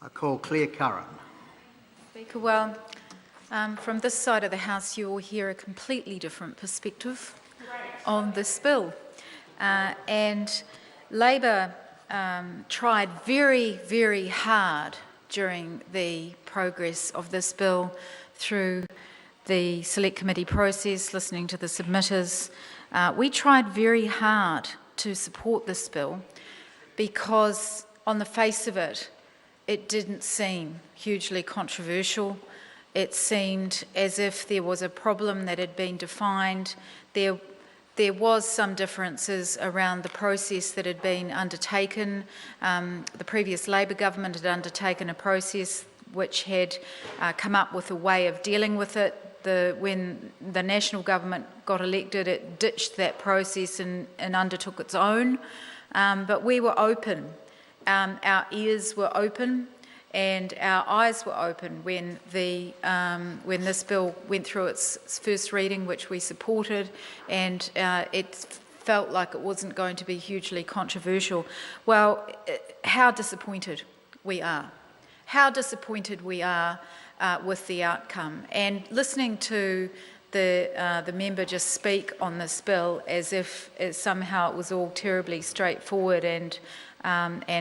I call Claire Curran. Speaker, well, from this side of the House you will hear a completely different perspective on this bill. And Labor tried very, very hard during the progress of this bill through the Select Committee process, listening to the submitters. We tried very hard to support this bill because on the face of it, it didn't seem hugely controversial. It seemed as if there was a problem that had been defined. There was some differences around the process that had been undertaken. The previous Labor government had undertaken a process which had come up with a way of dealing with it. When the National government got elected, it ditched that process and undertook its own. But we were open. Our ears were open and our eyes were open when this bill went through its first reading, which we supported, and it felt like it wasn't going to be hugely controversial. Well, how disappointed we are. How disappointed we are with the outcome. And listening to the member just speak on this bill as if somehow it was all terribly straightforward and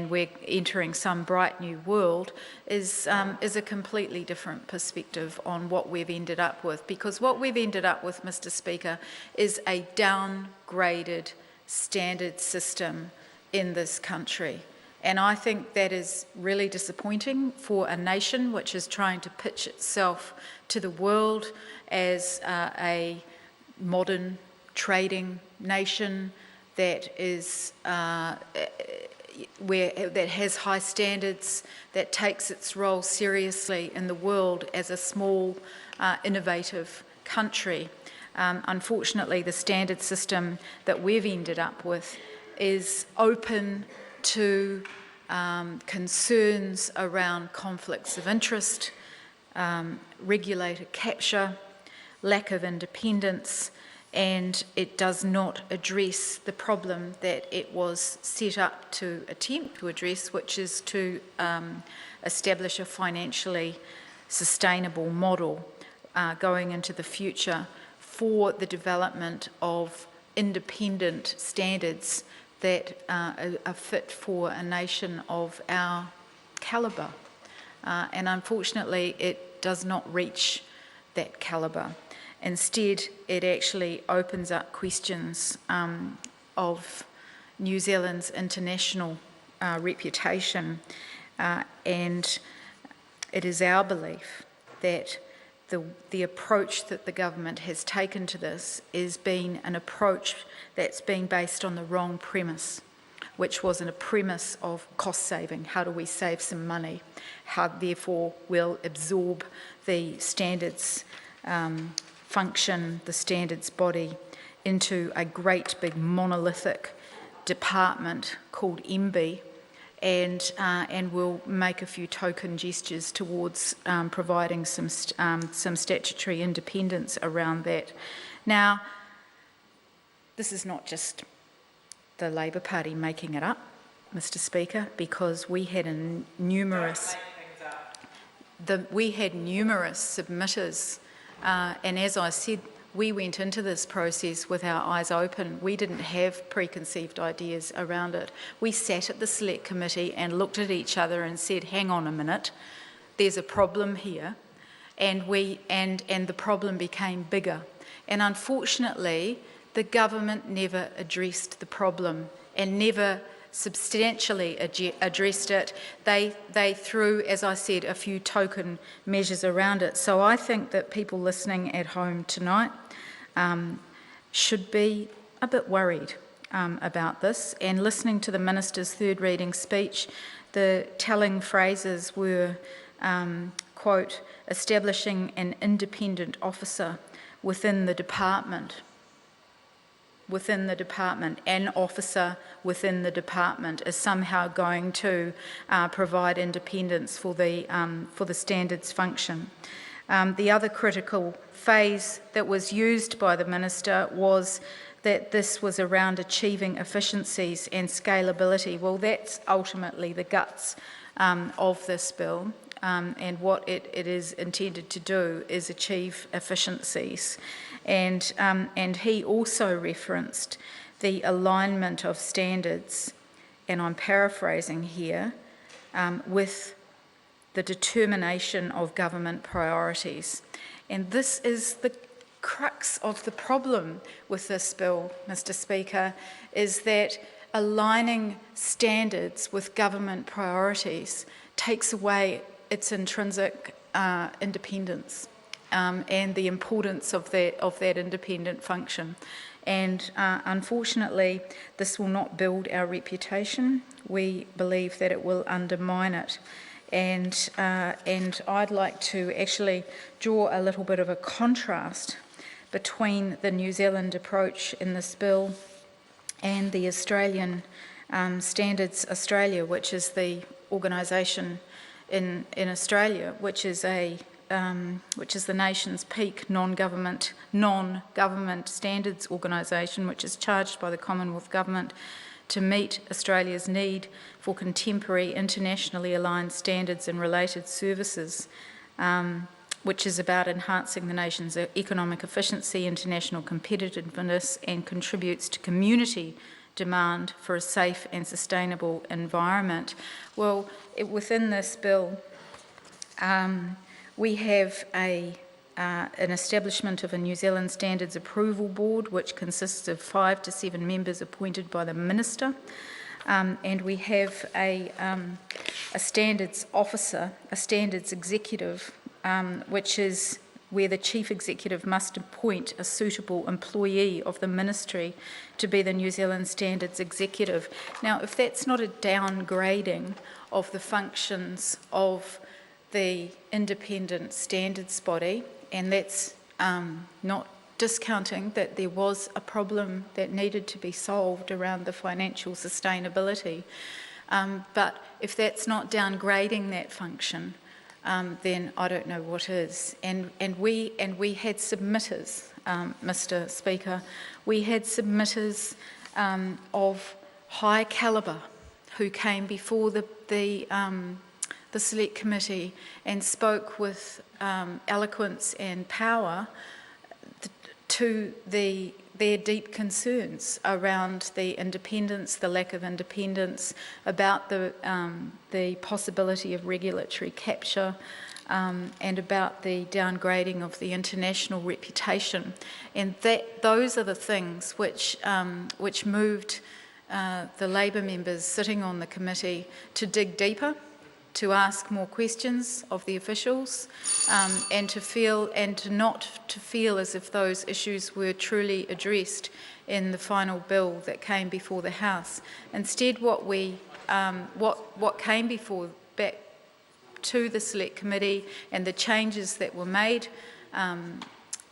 we're entering some bright new world is a completely different perspective on what we've ended up with. Because what we've ended up with, Mr. Speaker, is a downgraded standard system in this country. And I think that is really disappointing for a nation which is trying to pitch itself to the world as a modern trading nation that is that has high standards, that takes its role seriously in the world as a small, innovative country. Unfortunately, the standard system that we've ended up with is open to concerns around conflicts of interest, regulator capture, lack of independence, and it does not address the problem that it was set up to attempt to address, which is to establish a financially sustainable model going into the future for the development of independent standards that are fit for a nation of our calibre. And unfortunately, it does not reach that calibre. Instead, it actually opens up questions of New Zealand's international reputation, and it is our belief that the approach that the government has taken to this is being an approach that's been based on the wrong premise, which was a premise of cost saving. How do we save some money? How, therefore, we'll absorb the standards function, the standards body, into a great big monolithic department called MB, and we'll make a few token gestures towards providing some statutory independence around that. Now, this is not just the Labor Party making it up, Mr. Speaker, because we had numerous submitters, and as I said, we went into this process with our eyes open. We didn't have preconceived ideas around it. We sat at the Select Committee and looked at each other and said, hang on a minute, there's a problem here, and the problem became bigger. And unfortunately, the government never addressed the problem and never substantially addressed it. They threw, as I said, a few token measures around it. So I think that people listening at home tonight should be a bit worried about this. And listening to the Minister's third reading speech, the telling phrases were, quote, establishing an independent officer within the department, an officer within the department is somehow going to provide independence for the standards function. The other critical phase that was used by the Minister was that this was around achieving efficiencies and scalability. Well, that's ultimately the guts of this bill, and what it is intended to do is achieve efficiencies. And he also referenced the alignment of standards, and I'm paraphrasing here, with the determination of government priorities. And this is the crux of the problem with this bill, Mr. Speaker, is that aligning standards with government priorities takes away its intrinsic independence and the importance of that independent function. And unfortunately, this will not build our reputation. We believe that it will undermine it. And I'd like to actually draw a little bit of a contrast between the New Zealand approach in this bill and the Australian Standards Australia, which is the organisation in Australia, which is the nation's peak non-government standards organisation, which is charged by the Commonwealth Government to meet Australia's need for contemporary internationally aligned standards and related services, which is about enhancing the nation's economic efficiency, international competitiveness, and contributes to community demand for a safe and sustainable environment. Well, within this bill, we have an establishment of a New Zealand Standards Approval Board, which consists of 5 to 7 members appointed by the Minister, and we have a standards officer, a standards executive, which is where the Chief Executive must appoint a suitable employee of the Ministry to be the New Zealand Standards Executive. Now, if that's not a downgrading of the functions of the independent standards body, and that's not discounting that there was a problem that needed to be solved around the financial sustainability, but if that's not downgrading that function, then I don't know what is. And we had submitters, Mr. Speaker. We had submitters of high calibre who came before the Select Committee and spoke with eloquence and power to their deep concerns around the independence, the lack of independence, about the possibility of regulatory capture, and about the downgrading of the international reputation. And those are the things which moved the Labour members sitting on the committee to dig deeper, to ask more questions of the officials, and not to feel as if those issues were truly addressed in the final bill that came before the House. Instead, what came back to the Select Committee, and the changes that were made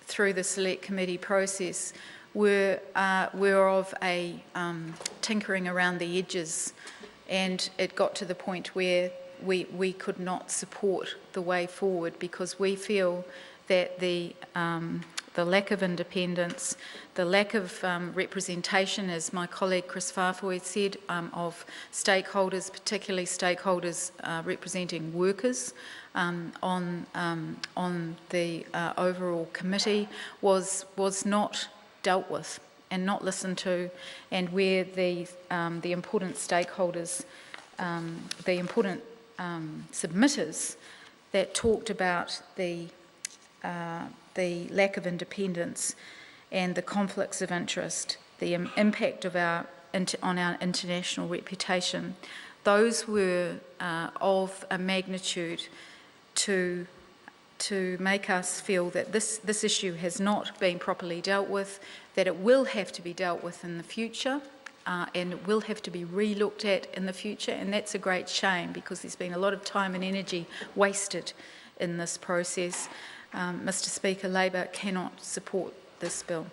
through the Select Committee process were of a tinkering around the edges, and it got to the point where we could not support the way forward, because we feel that the lack of independence, the lack of representation, as my colleague Chris Farfoy said, of stakeholders, particularly stakeholders representing workers on the overall committee, was not dealt with and not listened to, and where the important stakeholders, the important submitters that talked about the lack of independence and the conflicts of interest, the impact of on our international reputation, those were of a magnitude to make us feel that this issue has not been properly dealt with, that it will have to be dealt with in the future, and it will have to be re-looked at in the future, and that's a great shame, because there's been a lot of time and energy wasted in this process. Mr. Speaker, Labour cannot support this bill.